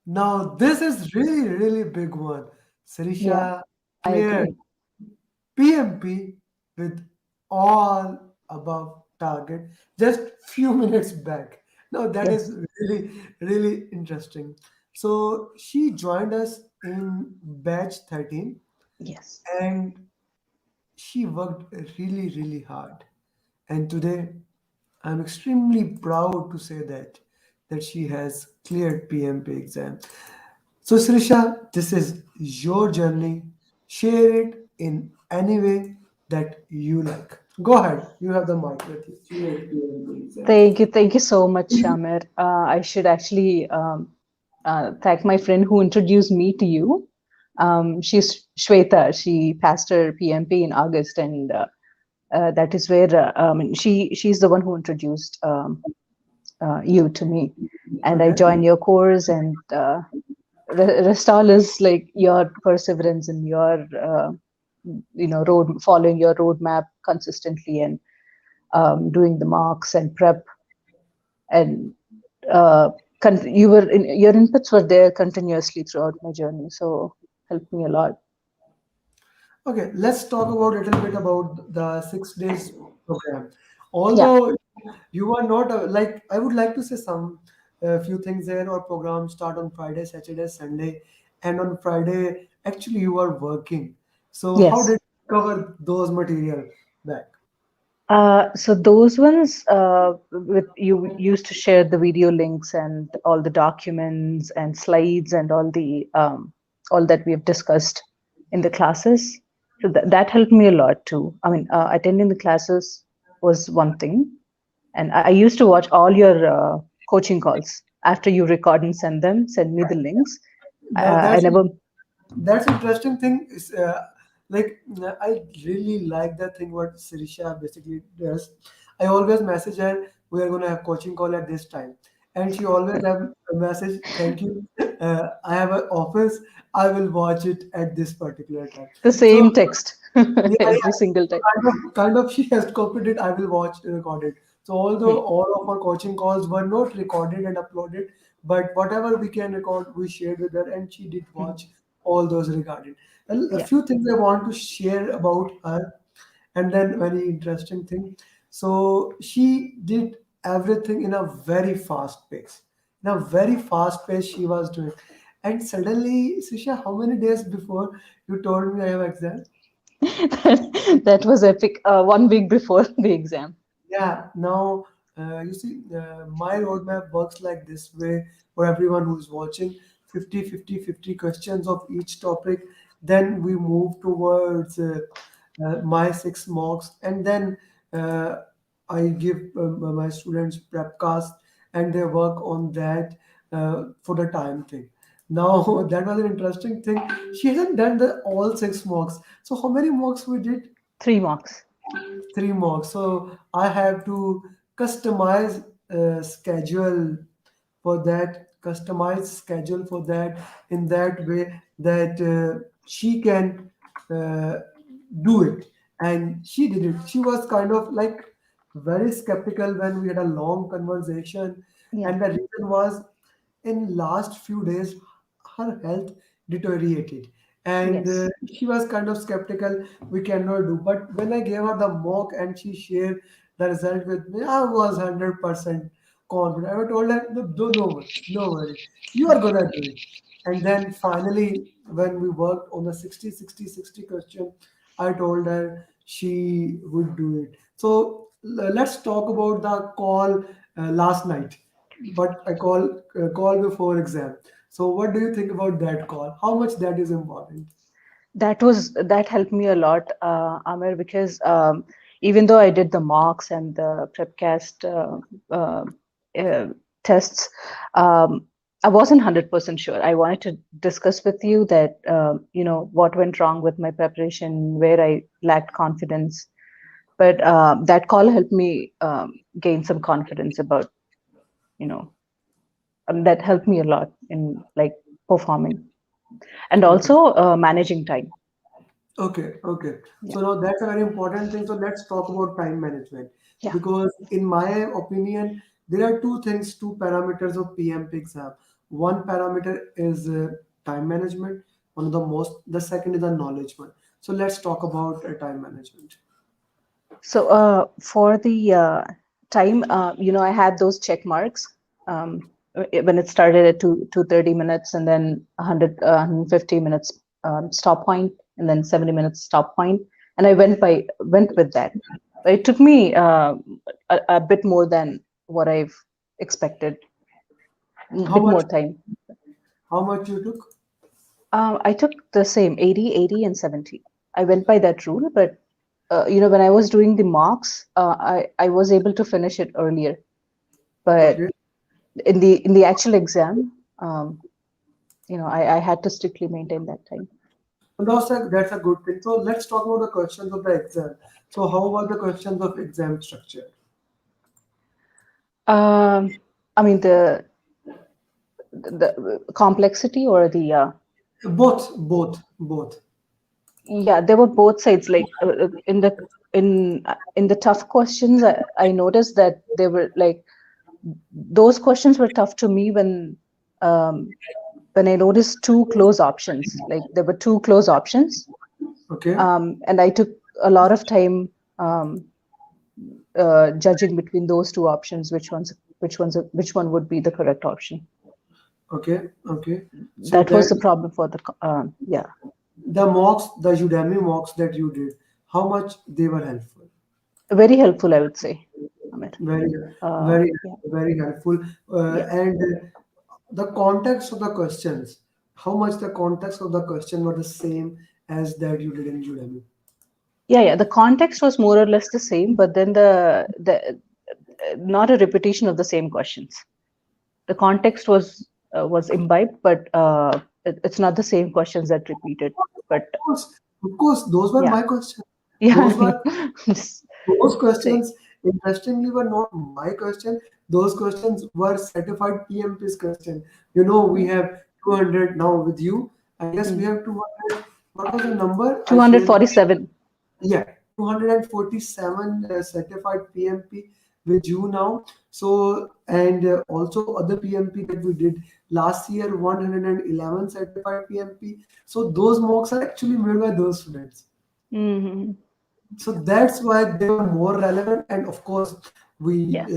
Now this is really, really big one. Yeah, Sirisha I cleared agree. PMP with all above target just few minutes back. Now that is Yes, really, really interesting. So she joined us in batch 13 yes. and she worked really, really hard. And today I'm extremely proud to say that she has cleared PMP exam. So Srisha, this is your journey. Share it in any way that you like. Go ahead. You have the mic with you. Cleared PMP exam. Thank you so much, Shamir. I should actually thank my friend who introduced me to you. She's Shweta. She passed her PMP in August, and that is where she's the one who introduced you to me. And I Okay. joined your course, and rest all is like your perseverance and your road following your roadmap consistently and doing the marks and prep and your inputs were there continuously throughout my journey, so helped me a lot. Okay. Let's talk about a little bit about the 6 days program. Yeah. Although you are not like I would like to say some few things there. Our program start on Friday, Saturday, Sunday, and on Friday actually you are working. So how Yes. did you cover those material back? So those ones, with you used to share the video links and all the documents and slides and all that we have discussed in the classes. So that helped me a lot too. I mean, attending the classes was one thing, and I used to watch all your coaching calls after you record and send them. Send me the links. Now I never. that's interesting thing is like I really like that thing what Sirisha basically does. I always message her we are gonna have coaching call at this time, and she always have a message. Thank you. I have an office. I will watch it at this particular time. The So same text yeah, every yeah. single time. Kind of, she has copied it. I will watch recorded. So although Hmm. all of our coaching calls were not recorded and uploaded, but whatever we can record, we shared with her, and she did Hmm. watch all those recorded. A Yeah. few things I want to share about her, and then very interesting thing. So she did everything in a very fast pace. In a very fast pace, she was doing. And suddenly, Sisha, how many days before you told me I have exam? That was epic. 1 week before the exam. Yeah, now you see, my roadmap works like this way for everyone who's watching 50, 50, 50 questions of each topic. Then we move towards my 6 mocks, and then uh, I give my students prep cast and they work on that for the time thing. Now, that was an interesting thing. She hasn't done the all 6 mocks. So, how many mocks we did? 3 marks. 3 marks. So I have to customize schedule for that, customize schedule for that in that way that she can uh, do it. And she did it. She was kind of like very skeptical when we had a long conversation. Yeah. And the reason was in last few days her health deteriorated and Yes. she was kind of skeptical we cannot do, but when I gave her the mock and she shared the result with me, I was 100% confident. I told her no, no worry, you are gonna do it. And then finally when we worked on the 60 question, I told her she would do it. So let's talk about the call last night, but I call before exam. So what do you think about that call? How much that is important? That helped me a lot, Amir, because even though I did the mocks and the prepcast uh, tests, um, I wasn't 100% sure. I wanted to discuss with you that what went wrong with my preparation, where I lacked confidence. But that call helped me gain some confidence about you know that helped me a lot in like performing and Okay. also managing time. Okay. Yeah. So now that's a very important thing. So let's talk about time management Yeah. because, in my opinion, There are two things, two parameters of PMP exam. One parameter is time management, one of the most. The second is the knowledge one. So let's talk about time management. So for the time, I had those check marks when it started at 230 minutes, and then 150 minutes stop point, and then 70 minutes stop point, and I went with that. It took me a bit more than what I've expected, a How bit much? more time. How much you took? I took the same 80, 80, and 70. I went by that rule, but when I was doing the mocks, I was able to finish it earlier. But Okay. in the actual exam, I had to strictly maintain that time. And that's a good thing. So let's talk about the questions of the exam. So how were the questions of exam structure? I mean the complexity or the Both. yeah, there were both sides. Like in the tough questions, I noticed that they were like those questions were tough to me um, when I noticed two close options. Like there were two close options, Okay. and I took a lot of time um, judging between those two options, which one would be the correct option. Okay. Okay. So That was that the problem for the yeah, the mocks, the Udemy mocks that you did, how much they were helpful? very helpful, I would say, Amir. Very, very, Yeah, very helpful. yeah, And the context of the questions, how much the context of the question were the same as that you did in Udemy? yeah. The context was more or less the same, but then the not a repetition of the same questions. The context was imbibed, but it's not the same questions that repeated. But Of course, those were yeah, my questions. yeah, Those were just those saying. questions. Interestingly, were not my question. Those questions were certified PMP's question. You know, we Yeah. have 200 now with you. I guess we Mm. have 200. What was the number? I shared. 247. Yeah, 247 certified PMP with you now. So, and also other PMP that we did last year, 111 certified PMP. So those mocks are actually made by those students. Hmm. So that's why they were more relevant. And of course, we Yes,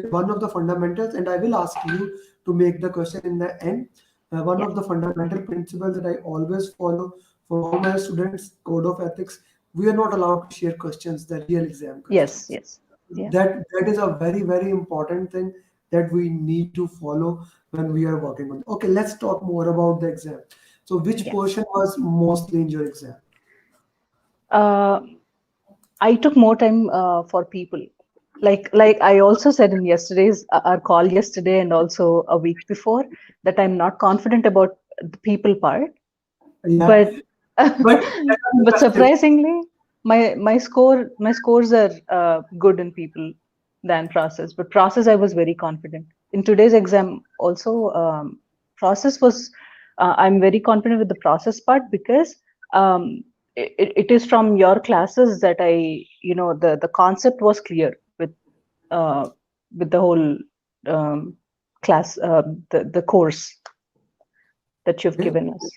one of the fundamentals, and I will ask you to make the question in the end. One yeah, of the fundamental principles that I always follow for all my students, code of ethics, we are not allowed to share questions, the real exam yes, questions. yes, yeah, That is a very important thing that we need to follow when we are working on. Okay, let's talk more about the exam. So, which yeah. portion was mostly in your exam? Uh, I took more time for people. Like I also said in yesterday's our call yesterday and also a week before that I'm not confident about the people part, Yeah, but but that's but interesting. surprisingly my scores are good in people than process, but process I was very confident in today's exam also. Process was I'm very confident with the process part because it is from your classes that I the concept was clear uh, with the whole um, class the course that you've Okay, given us.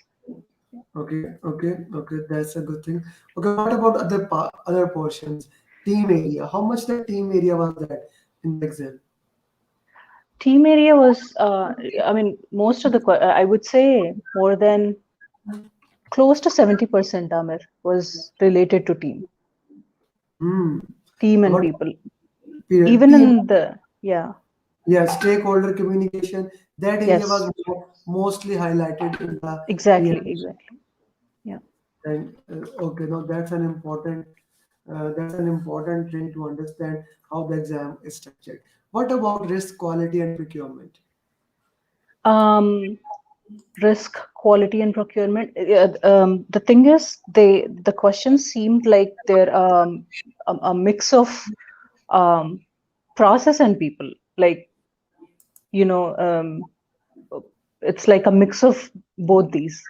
okay. That's a good thing. Okay, what about other portions? Team area. How much the team area was that in the exam? Team area was, I mean, most of I would say more than close to 70%, Amir, was related to Hmm. team and What people. period? Even Team. in the, yeah, Yeah, stakeholder communication. That area yes, was mostly highlighted in the exactly, PM. exactly. Yeah. And okay, now that's an important thing to understand how the exam is structured. What about risk, quality, and procurement? Um, Risk, quality, and procurement. The thing is, the questions seemed like they're a mix of um, process and people. Like, you know, it's like a mix of both these.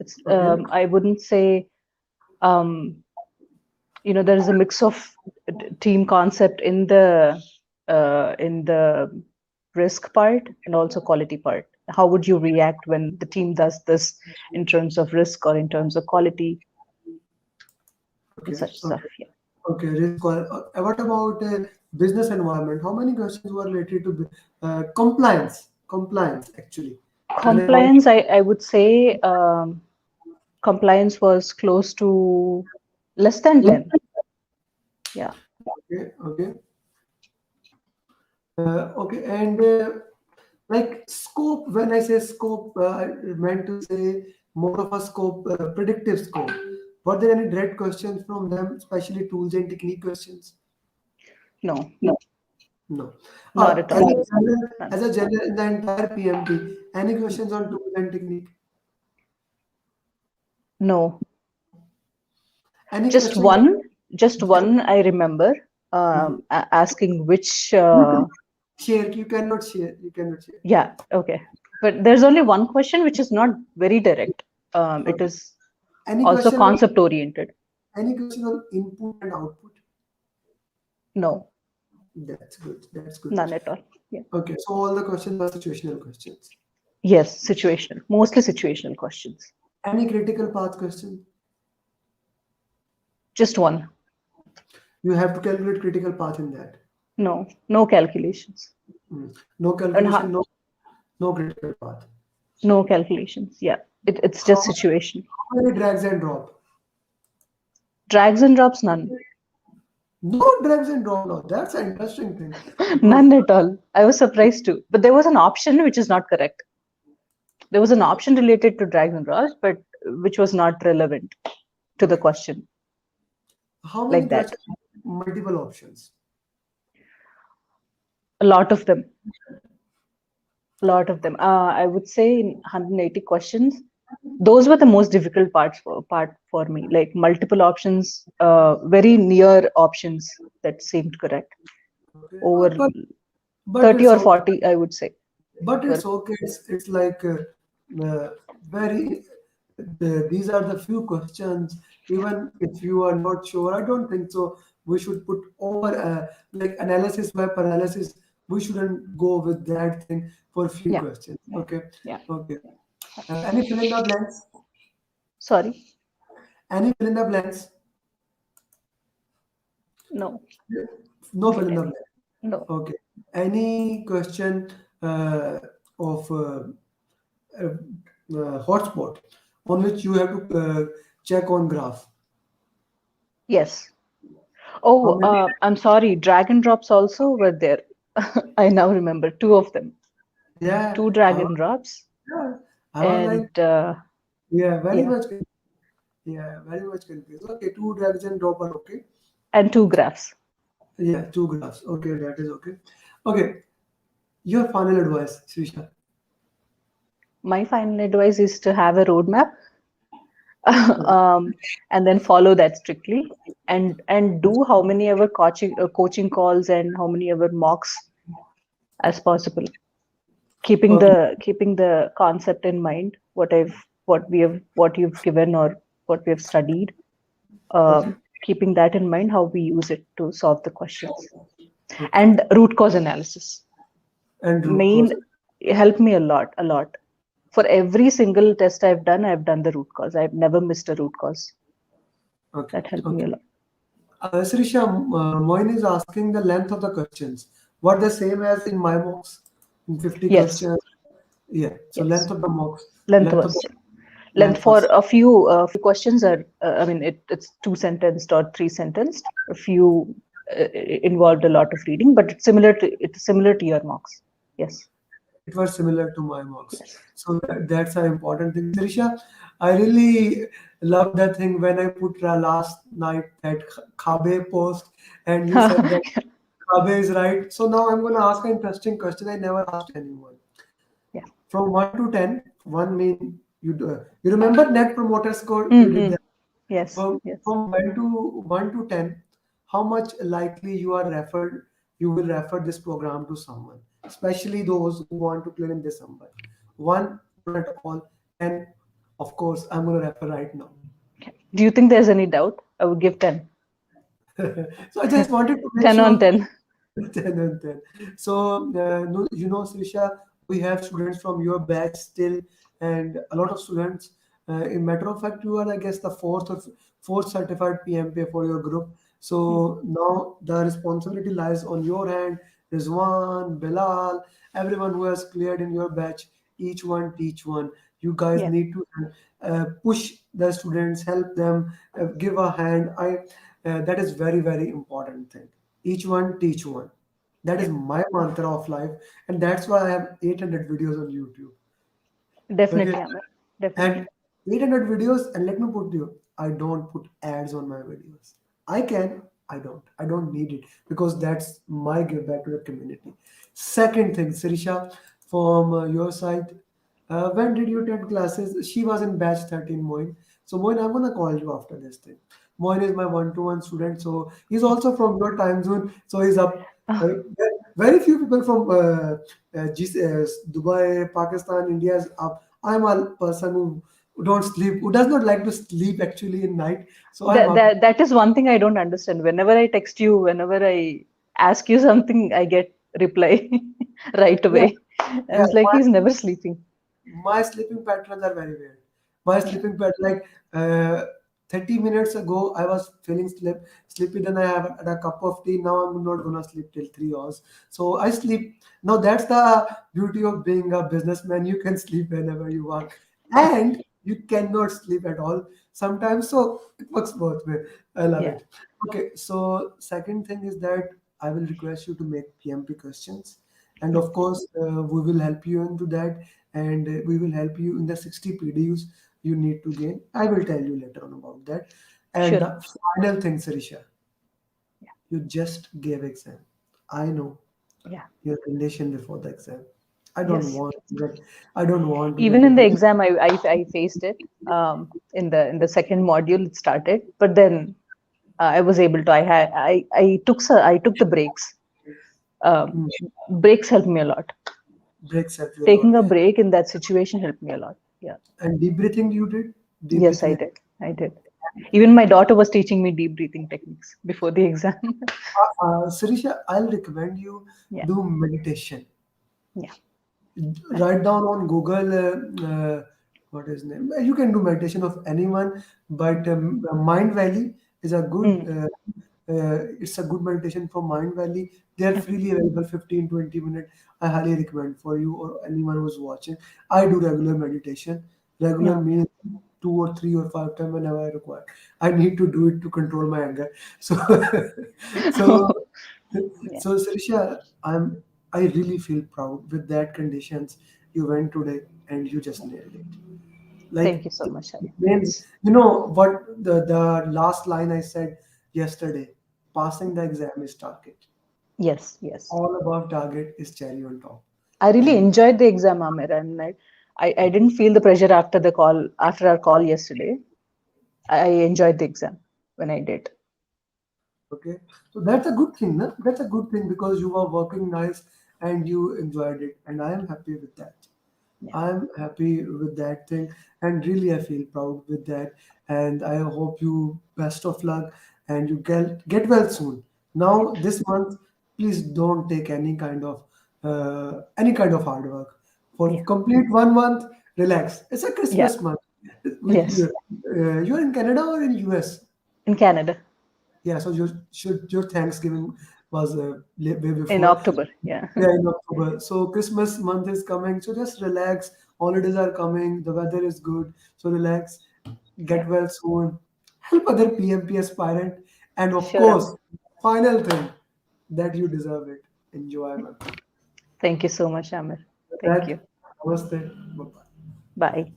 It's Okay. I wouldn't say there is a mix of team concept in the in the risk part and also quality part? How would you react when the team does this in terms of risk or in terms of quality and Okay, such stuff? okay, Yeah. okay. What about business environment? How many questions were related to compliance? Compliance, actually. When I was Compliance, I would say compliance was close to less than 10. Yeah. okay, okay, okay, and like scope. When I say scope, I meant to say more of a scope, predictive scope. Were there any direct questions from them, especially tools and technique questions? No, No. not at As all. a general, None. as a general in the entire PMT, any questions on tools and technique? No, Any just questions on one, just one I remember Mhm. asking which, You cannot share? You cannot share. You cannot share. yeah, okay. But there's only one question which is not very direct. It Okay. is Any also question on concept oriented. input and output? No, That's good. That's good. none at all. Yeah. Okay. So all the questions were situational questions. Yes, situational, mostly situational questions. Any critical path question? Just one. You have to calculate critical path in that. No, no calculations. No And calculation, no critical path. no calculations. Yeah, it's How, just situation. how many drags and drop? Drags and drops, none. No drags and drop. No, that's an interesting thing because None at all. I was surprised too. But there was an option which is not correct. There was an option related to drags and drops, but which was not relevant to the okay. question, How many like that. questions? Multiple options. A lot of them. A lot of them. I would say in 180 questions, those were the most difficult part for me. Like multiple options, very near options that seemed correct. Okay. Over But 30 it's or okay. 40, I would say. But Were it's okay. It's like very. These are the few questions. Even if you are not sure, I don't think so. We should put over like analysis by paralysis. We shouldn't go with that thing for few yeah, questions. Okay, yeah. okay. Any fill in the blanks? Sorry, Any fill in the blanks? no, No fill in the again, blanks. no. Okay. Any question of uh, hotspot on which you have to check on graph? Yes. How Oh, many? I'm sorry. Drag and drops also were there. I now remember two of them. Yeah, Two drag and drops yeah, I was like, and yeah, very yeah, much, yeah, very much confused. Okay, two drags and drop are okay. and two graphs. Yeah, two graphs. Okay, that is okay. Okay, your final advice, Srisha. My final advice is to have a roadmap, Okay, and then follow that strictly, and do how many ever coaching calls and how many ever mocks as possible, okay, keeping the concept in mind, what you've given or what we have studied, okay. keeping that in mind, how we use it to solve the questions, Okay. and root cause analysis. And root Main cause. helped me a lot. For every single test I've done the root cause. I've never missed a root cause. Okay, That helped me okay. a lot. Sirisha, Moin is asking the length of the questions. What the same as in my mocks? In 50 Yes, questions. Yeah. So yes. length of the mocks, Length length of was length length for was. a few questions are. I mean, it's two sentenced or three sentenced. A few involved a lot of reading, but it's similar to your mocks. Yes, It was similar to my mocks. yes. So that's an important thing. Sirisha, I really love that thing when I put last night that Khabe post and you said that Khabe is right. So now I'm going to ask an interesting question I never asked anyone. Yeah. From 1 to 10, 1 mean you remember net promoter score? We did Mm-hmm. that. Yes, yes. From 1 to 10, how much likely you will refer this program to someone, especially those who want to clear in December. One, not at all. 10, of course, I'm gonna refer right now. Do you think there's any doubt? I would give 10. So I just wanted to make 10 on sure 10. 10 and 10. So, no, Sirisha, we have students from your batch still, and a lot of students. In matter of fact, you are, I guess, the fourth certified PMP for your group. Mm. So now the responsibility lies on your hand. Rizwan, Bilal, everyone who has cleared in your batch, each one teach one. You guys Yeah, need to push the students, help them, give a hand. That is very important thing. Each one teach one. That is yeah, my mantra of life, and that's why I have 800 videos on YouTube. Okay, definitely, Amar. and Definitely. 800 videos, and let me put you, I don't put ads on my videos. I can, I don't need it because that's my give back to the community. Second thing, Sirisha, from your side, when did you attend classes? She was in batch 13, Moin. So, Moin, I'm gonna call you after this thing. Moin is my one-to-one student, so he's also from your time zone, so he's up. Uh, very few people from Dubai, Pakistan, India is up. I'm a person who don't sleep, who does not like to sleep actually in night. So I'm up. That is one thing I don't understand. Whenever I text you, whenever I ask you something, I get reply right Yeah, away. I yeah. was like, he's never sleeping. My sleeping patterns are very weird. My Yeah, sleeping pattern, like 30 minutes ago, I was feeling sleepy. Then I have had a cup of tea. Now I'm not gonna sleep till 3 hours. So I sleep. Now that's the beauty of being a businessman. You can sleep whenever you want, and you cannot sleep at all sometimes. So it works both way. I love yeah, it. Okay. So second thing is that I will request you to make PMP questions, and yeah. of course we will help you into that, and we will help you in the 60 PDUs you need to gain. I will tell you later on about that. And Sure, the Amar. final thing, Sarisha, Yeah, you just gave exam. I know yeah. your condition before the exam. I don't Yes. want to get, I don't want to get Even in the depressed. exam, I faced it. In the second module, it started, but then I was able to. I took the breaks. Um, Hmm. breaks helped me a lot. Breaks help you a lot. Taking a break in that situation helped me a lot. Yeah. And deep breathing you did? Deep Yes, I breathing. did. I did. Even my daughter was teaching me deep breathing techniques before the exam. Sarisha, I'll recommend you Yeah. do meditation. Yeah. Write Nice. down on Google what is name. You can do meditation of anyone, but Mind Valley is a good. Mm. It's a good meditation from Mind Valley. They are Okay. freely available, 15-20 minutes. I highly recommend for you or anyone who's watching. I do regular meditation. Regular No. means 2 or 3 or 5 times whenever I require. I need to do it to control my anger. So, so Yeah. so, Sirisha, I really feel proud with that conditions you went today and you just nailed it. Thank Like you so much, it Shabir. means, you know what the last line I said yesterday, passing the exam is target. Yes. Yes. All above target is cherry on top. I really And enjoyed the exam, Amir, and I didn't feel the pressure after the call, after our call yesterday. I enjoyed the exam when I did. okay, so that's a good thing, na? That's a good thing because you were working nice and you enjoyed it, and I am happy with that. Yeah. I'm happy with that thing, and really I feel proud with that. And I hope you best of luck, and you get well soon. Yeah. Now this month, please don't take any kind of hard work. For Yeah. complete 1 month, relax. It's a Yeah. Christmas month. With Yes. you're in Canada or in US? In Canada, Yeah, so your Thanksgiving was way in before. October. Yeah. Yeah, in October. So Christmas month is coming. So just relax. Holidays are coming. The weather is good. So relax. Yeah. Get well soon. Help other PMP aspirant. And of Sure, Amir. course, final thing that you deserve it. Enjoy, man. Thank you so much, Amir. With Thank you. that, namaste. Bye-bye. Bye.